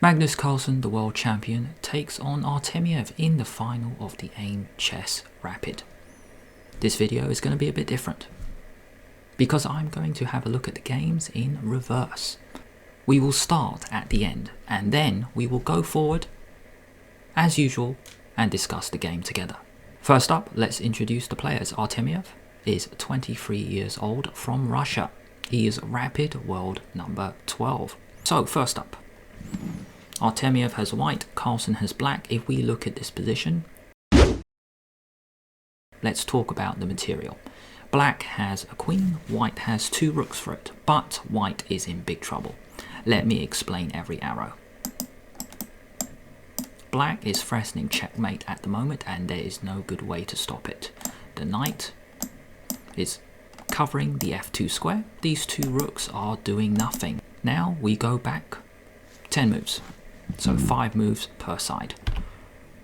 Magnus Carlsen, the world champion, takes on Artemiev in the final of the AIM Chess Rapid. This video is going to be a bit different, because I'm going to have a look at the games in reverse. We will start at the end, and then we will go forward, as usual, and discuss the game together. First up, let's introduce the players. Artemiev is 23 years old from Russia. He is Rapid World number 12. So first up, Artemiev has white, Carlsen has black. If we look at this position, let's talk about the material. Black has a queen, white has two rooks for it, but white is in big trouble. Let me explain every arrow. Black is threatening checkmate at the moment, and there is no good way to stop it. The knight is covering the f2 square. These two rooks are doing nothing. Now we go back 10 moves. So 5 moves per side.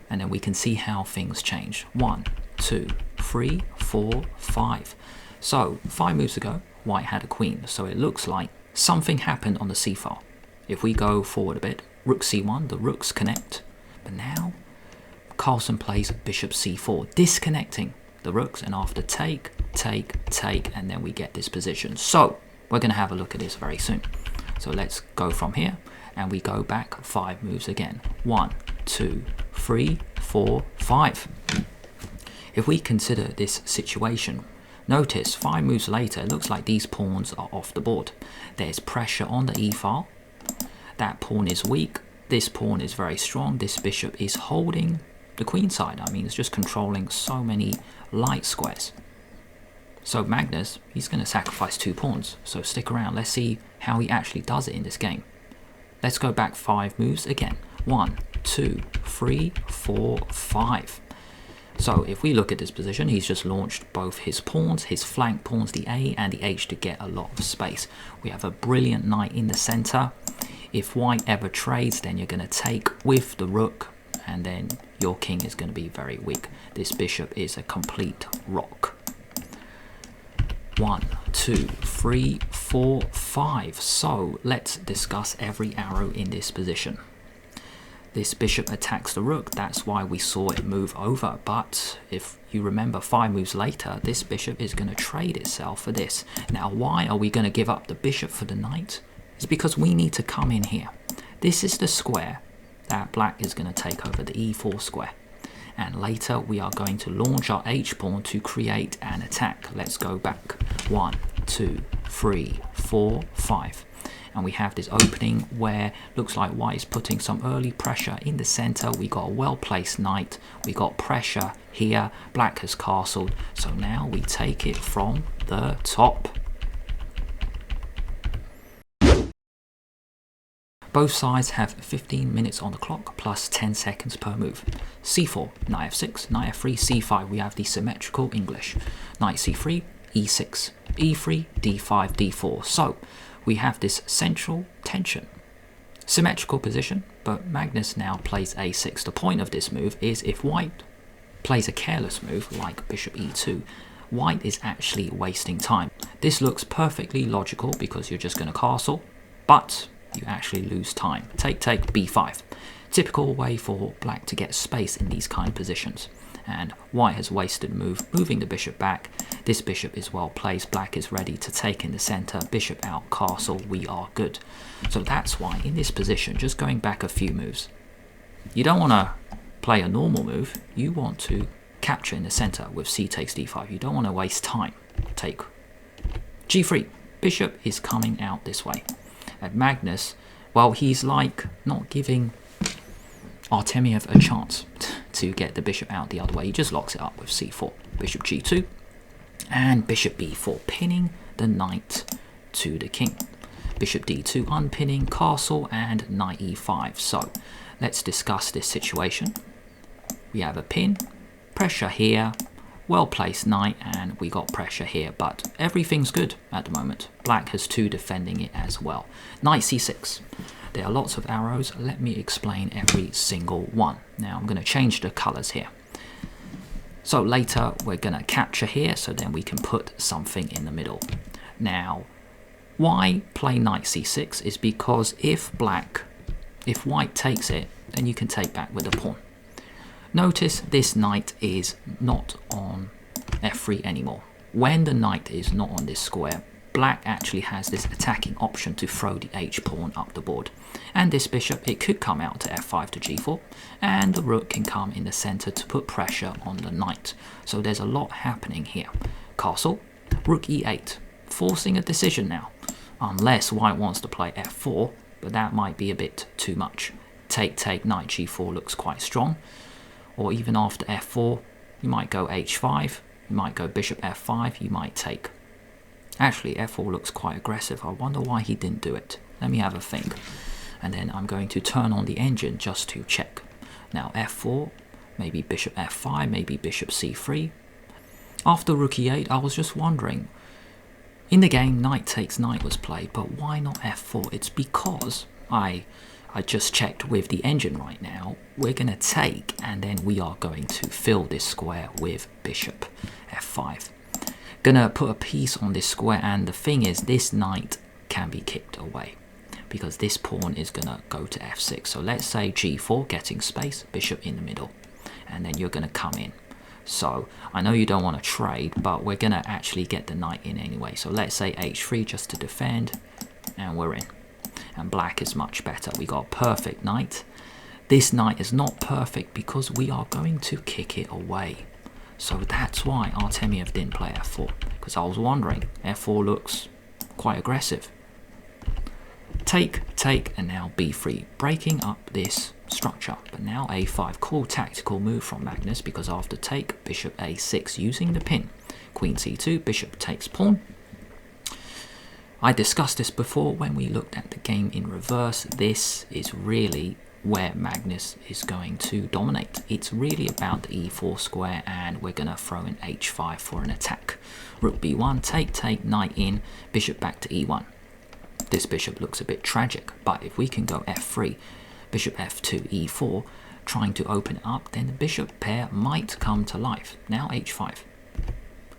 And then we can see how things change. 1, 2, 3, 4, 5. So 5 moves ago, white had a queen. So it looks like something happened on the c file. If we go forward a bit, rook c1, the rooks connect. But now Carlsen plays bishop c4, disconnecting the rooks. And after take, and then we get this position. So we're going to have a look at this very soon. So let's go from here. And we go back 5 moves again. 1, 2, 3, 4, 5. If we consider this situation, notice 5 moves later, it looks like these pawns are off the board. There's pressure on the e-file. That pawn is weak. This pawn is very strong. This bishop is holding the queen side. I mean, it's just controlling so many light squares. So Magnus, he's going to sacrifice 2 pawns. So stick around. Let's see how he actually does it in this game. Let's go back 5 moves again. 1, 2, 3, 4, 5. So if we look at this position, he's just launched both his pawns, his flank pawns, the A and the H, to get a lot of space. We have a brilliant knight in the center. If white ever trades, then you're going to take with the rook, and then your king is going to be very weak. This bishop is a complete rock. 1, 2, 3, 4, 5. So let's discuss every arrow in this position. This bishop attacks the rook. That's why we saw it move over. But if you remember 5 moves later, this bishop is going to trade itself for this. Now, why are we going to give up the bishop for the knight? It's because we need to come in here. This is the square that black is going to take over, the e4 square. And later we are going to launch our h-pawn to create an attack. Let's go back. 1, 2, 3, 4, 5. And we have this opening where looks like white is putting some early pressure in the center. We got a well-placed knight. We got pressure here. Black has castled. So now we take it from the top. Both sides have 15 minutes on the clock plus 10 seconds per move. c4, knight f6, knight f3, c5. We have the symmetrical English. Knight c3, e6, e3, d5, d4. So we have this central tension. Symmetrical position, but Magnus now plays a6. The point of this move is if white plays a careless move like bishop e2, white is actually wasting time. This looks perfectly logical because you're just going to castle, but you actually lose time. Take, b5. Typical way for black to get space in these kind of positions. And white has wasted a move, moving the bishop back. This bishop is well placed. Black is ready to take in the center. Bishop out, castle, we are good. So that's why in this position, just going back a few moves, you don't want to play a normal move. You want to capture in the center with c takes d5. You don't want to waste time. Take g3. Bishop is coming out this way. At Magnus, well, he's like not giving Artemiev a chance to get the bishop out the other way. He just locks it up with c4, bishop g2, and bishop b4, pinning the knight to the king. Bishop d2 unpinning, castle, and knight e5. So let's discuss this situation. We have a pin, pressure here, well-placed knight, and we got pressure here, but everything's good at the moment. Black has 2 defending it as well. Knight c6. There are lots of arrows. Let me explain every single one. Now I'm going to change the colors here. So later we're going to capture here, so then we can put something in the middle. Now, why play knight c6 is because if black If white takes it, then you can take back with the pawn. Notice this knight is not on f3 anymore. When the knight is not on this square, black actually has this attacking option to throw the h-pawn up the board. And this bishop, it could come out to f5 to g4, and the rook can come in the center to put pressure on the knight. So there's a lot happening here. Castle, rook e8, forcing a decision now. Unless white wants to play f4, but that might be a bit too much. Take, knight g4 looks quite strong. Or even after f4, you might go h5, you might go bishop f5, you might take. Actually, f4 looks quite aggressive. I wonder why he didn't do it. Let me have a think. And then I'm going to turn on the engine just to check. Now f4, maybe bishop f5, maybe bishop c3. After rook e8, I was just wondering, in the game, knight takes knight was played, but why not f4? It's because I just checked with the engine right now. We're going to take, and then we are going to fill this square with bishop f5. Gonna put a piece on this square, and the thing is, this knight can be kicked away because this pawn is gonna go to f6. So let's say g4, getting space, bishop in the middle, and then you're gonna come in. So I know you don't want to trade, but we're gonna actually get the knight in anyway. So let's say h3 just to defend, and we're in. And black is much better. We got a perfect knight. This knight is not perfect because we are going to kick it away. So that's why Artemiev didn't play f4, because I was wondering, f4 looks quite aggressive. Take, and now b3, breaking up this structure. But now a5, cool tactical move from Magnus, because after take, bishop a6, using the pin. Queen c2, bishop takes pawn. I discussed this before when we looked at the game in reverse. This is really where Magnus is going to dominate. It's really about the e4 square, and we're going to throw in h5 for an attack. Rook b1, take, knight in, bishop back to e1. This bishop looks a bit tragic, but if we can go f3, bishop f2, e4, trying to open it up, then the bishop pair might come to life. Now h5.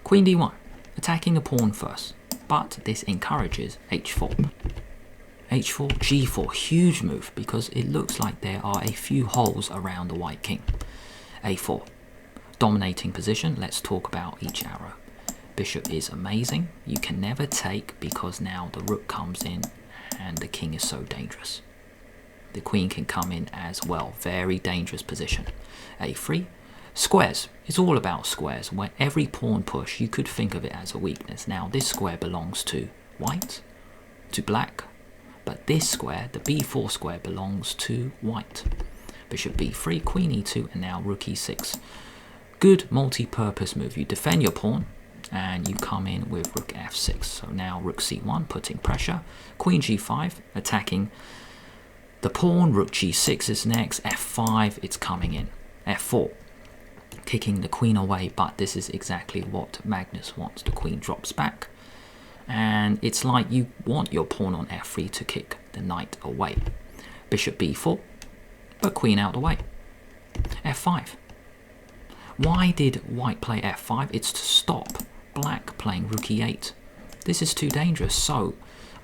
Queen d1, attacking the pawn first, but this encourages h4. h4, g4, huge move because it looks like there are a few holes around the white king. a4, dominating position. Let's talk about each arrow. Bishop is amazing. You can never take because now the rook comes in and the king is so dangerous. The queen can come in as well. Very dangerous position. a3, squares. It's all about squares. When every pawn push, you could think of it as a weakness. Now this square belongs to white, to black, but this square, the b4 square, belongs to white. Bishop b3, queen e2, and now rook e6. Good multi-purpose move. You defend your pawn, and you come in with rook f6. So now rook c1, putting pressure. Queen g5, attacking the pawn. Rook g6 is next. f5, it's coming in. f4, kicking the queen away, but this is exactly what Magnus wants. The queen drops back, and it's like you want your pawn on f3 to kick the knight away. Bishop b4, but queen out the way. f5. Why did white play f5? It's to stop black playing rook e8. This is too dangerous, so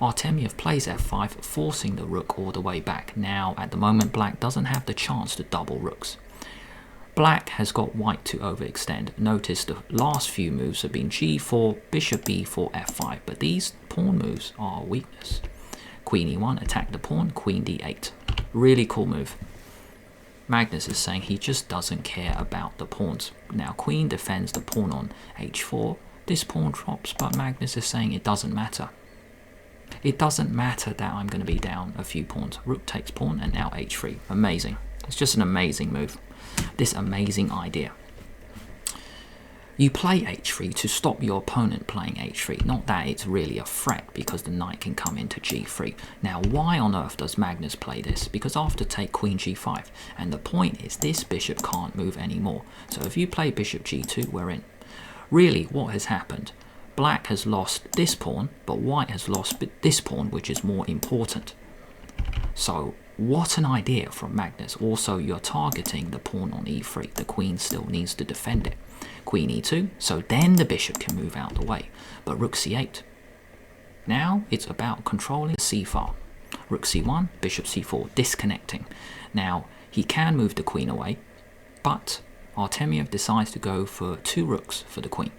Artemiev plays f5, forcing the rook all the way back. Now, at the moment, black doesn't have the chance to double rooks. Black has got white to overextend. Notice the last few moves have been g4, bishop b4, f5, but these pawn moves are a weakness. Queen e1, attack the pawn, queen d8. Really cool move. Magnus is saying he just doesn't care about the pawns. Now queen defends the pawn on h4. This pawn drops, but Magnus is saying it doesn't matter. It doesn't matter that I'm going to be down a few pawns. Rook takes pawn, and now h3. Amazing. It's just an amazing move. This amazing idea. You play h3 to stop your opponent playing h3. Not that it's really a threat because the knight can come into g3. Now why on earth does Magnus play this? Because after take queen g5. And the point is this bishop can't move anymore. So if you play bishop g2, we're in. Really, what has happened? Black has lost this pawn, but white has lost this pawn, which is more important. So what an idea from Magnus. Also, you're targeting the pawn on e3. The queen still needs to defend it. Queen e2, so then the bishop can move out the way. But rook c8. Now it's about controlling the c file. Rook c1, bishop c4, disconnecting. Now, he can move the queen away, but Artemiev decides to go for 2 rooks for the queen.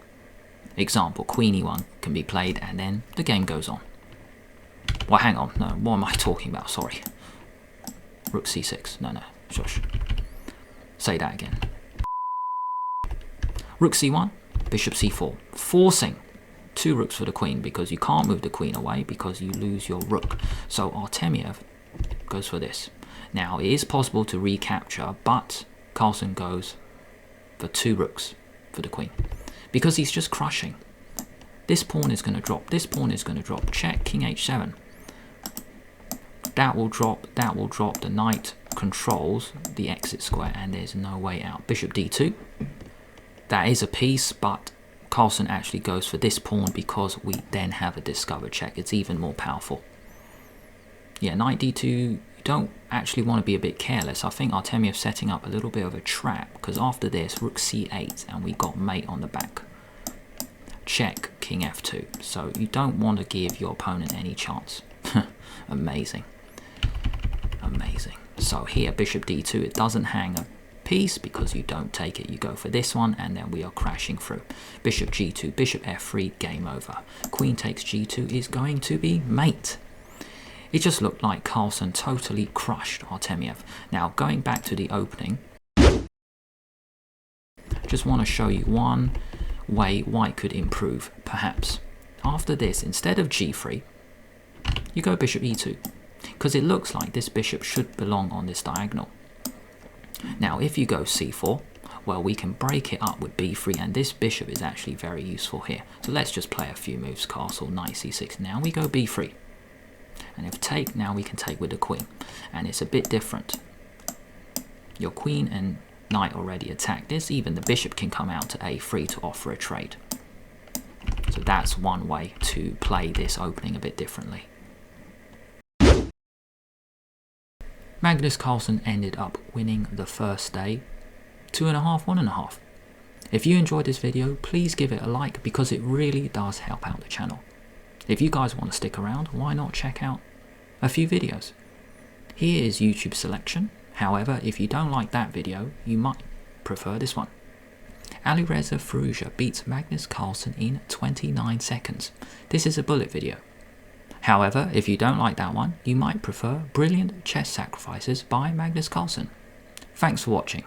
Example, queen e1 can be played and then the game goes on. Well, hang on, no, what am I talking about? Sorry. Rook c6, no, shush. Say that again. Rook c1, bishop c4, forcing 2 rooks for the queen because you can't move the queen away because you lose your rook. So Artemiev goes for this. Now, it is possible to recapture, but Carlsen goes for 2 rooks for the queen because he's just crushing. This pawn is going to drop, this pawn is going to drop, check, king h7. That will drop, the knight controls the exit square and there's no way out. Bishop d2, that is a piece, but Carlsen actually goes for this pawn because we then have a discovered check. It's even more powerful. Yeah, knight d2, you don't actually want to be a bit careless. I think Artemiev setting up a little bit of a trap because after this, rook c8 and we got mate on the back. Check, king f2. So you don't want to give your opponent any chance. Amazing. Amazing. So here, bishop d2, it doesn't hang a piece because you don't take it. You go for this one and then we are crashing through. Bishop g2, bishop f3, game over. Queen takes g2 is going to be mate. It just looked like Carlsen totally crushed Artemiev. Now, going back to the opening, just want to show you one way white could improve, perhaps. After this, instead of g3, you go bishop e2, because it looks like this bishop should belong on this diagonal. Now, if you go c4, well, we can break it up with b3, and this bishop is actually very useful here. So let's just play a few moves. Castle, knight c6. Now we go b3. And if take, now we can take with the queen. And it's a bit different. Your queen and knight already attacked this. Even the bishop can come out to a3 to offer a trade. So that's one way to play this opening a bit differently. Magnus Carlsen ended up winning the first day 2.5, 1.5. If you enjoyed this video, please give it a like because it really does help out the channel. If you guys want to stick around, why not check out a few videos? Here is YouTube selection. However, if you don't like that video, you might prefer this one. Alireza Firouzja beats Magnus Carlsen in 29 seconds. This is a bullet video. However, if you don't like that one, you might prefer Brilliant Chess Sacrifices by Magnus Carlsen. Thanks for watching.